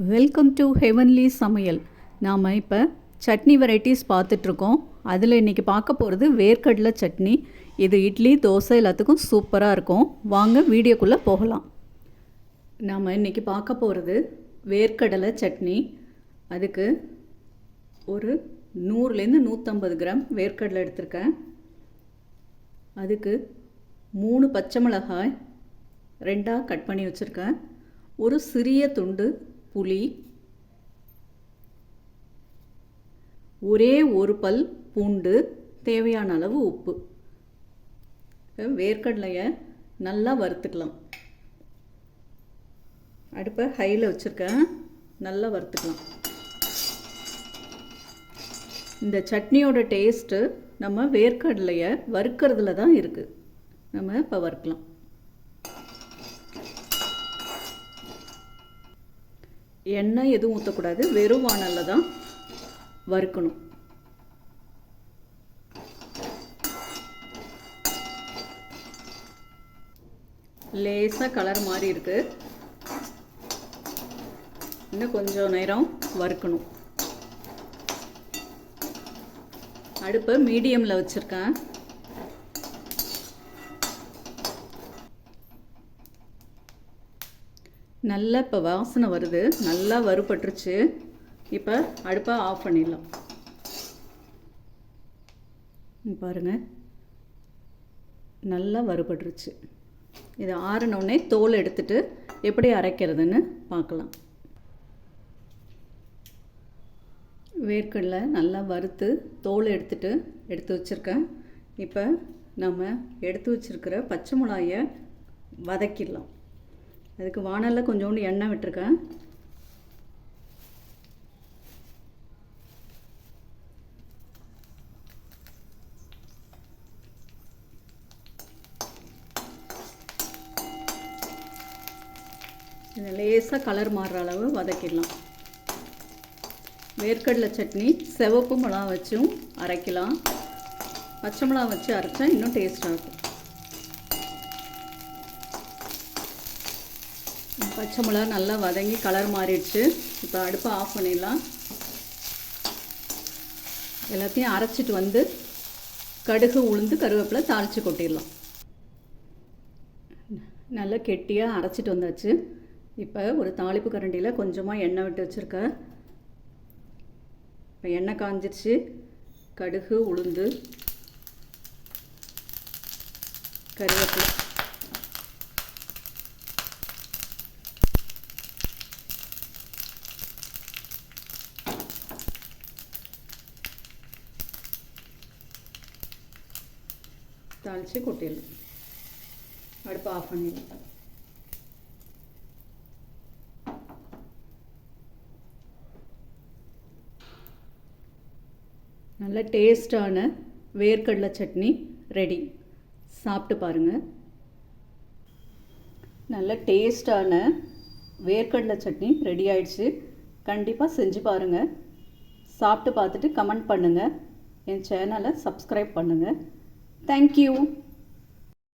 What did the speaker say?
Welcome to heavenly சமையல். நாம் இப்போ சட்னி வெரைட்டிஸ் பார்த்துட்ருக்கோம். அதில் இன்றைக்கி பார்க்க போகிறது வேர்க்கடலை சட்னி. இது இட்லி தோசை எல்லாத்துக்கும் சூப்பராக இருக்கும். வாங்க வீடியோக்குள்ளே போகலாம். நாம் இன்றைக்கி பார்க்க போகிறது வேர்க்கடலை சட்னி. அதுக்கு ஒரு 100லேருந்து 150 கிராம் வேர்க்கடலை எடுத்திருக்கேன். அதுக்கு 3 பச்சை மிளகாய் 2ஆக கட் பண்ணி வச்சுருக்கேன். ஒரு சிறிய துண்டு புளி, ஒரே ஒரு பல் பூண்டு, தேவையான அளவு உப்பு. வேர்க்கடலையை நல்லா வறுத்துக்கலாம். அடுப்பை ஹையில் வச்சுருக்கேன். நல்லா வறுத்துக்கலாம். இந்த சட்னியோட டேஸ்ட்டு நம்ம வேர்க்கடலையை வறுக்கிறதுல தான் இருக்குது. நம்ம இப்போ வறுக்கலாம். எண்ணெய் எதுவும் ஊற்றக்கூடாது, வெறும் வாணலில் தான் வறுக்கணும். லேசாக கலர் மாதிரி இருக்குது. இன்னும் கொஞ்சம் நேரம் வறுக்கணும். அடுப்பை மீடியமில் வச்சுருக்கேன். நல்லா இப்போ வாசனை வருது. நல்லா வறுபட்டுருச்சு. இப்போ அடுப்பை ஆஃப் பண்ணிடலாம். பாருங்கள், நல்லா வறுபட்டுருச்சு. இதை ஆறினோடனே தோல் எடுத்துட்டு எப்படி அரைக்கிறதுன்னு பார்க்கலாம். வேர்க்கடலை நல்லா வறுத்து தோல் எடுத்து வச்சுருக்கேன். இப்போ நம்ம எடுத்து வச்சுருக்கிற பச்சை மிளகாயை வதக்கிடலாம். அதுக்கு வாணலில் கொஞ்சோண்டு எண்ணெய் விட்டுருக்கேன். இதை லேசாக கலர் மாறுற அளவு வதக்கிடலாம். வேர்க்கடலை சட்னி சிவப்பு மிளகா வச்சும் அரைக்கலாம். பச்சை மிளகா வச்சு அரைச்சா இன்னும் டேஸ்ட்டாக இருக்கும். பச்சை மிளகா நல்லா வதங்கி கலர் மாறிடுச்சு. இப்போ அடுப்பை ஆஃப் பண்ணிடலாம். எல்லாத்தையும் அரைச்சிட்டு வந்து கடுகு உளுந்து கருவேப்பிலை தாளித்து கொட்டிடலாம். நல்லா கெட்டியாக அரைச்சிட்டு வந்தாச்சு. இப்போ ஒரு தாளிப்பு கரண்டியில் கொஞ்சமாக எண்ணெய் விட்டு வச்சுருக்கேன். இப்போ எண்ணெய் காஞ்சிருச்சு. கடுகு உளுந்து கருவேப்பிலை தாளித்து கொட்டிடலாம். அடுப்பு ஆஃப் பண்ணிடலாம். நல்ல டேஸ்டான வேர்க்கடலை சட்னி ரெடி. சாப்பிட்டு பாருங்கள். நல்ல டேஸ்டான வேர்க்கடலை சட்னி ரெடி ஆயிடுச்சு. கண்டிப்பாக செஞ்சு பாருங்கள். சாப்பிட்டு பார்த்துட்டு கமெண்ட் பண்ணுங்கள். என் சேனலை சப்ஸ்கிரைப் பண்ணுங்கள். Thank you.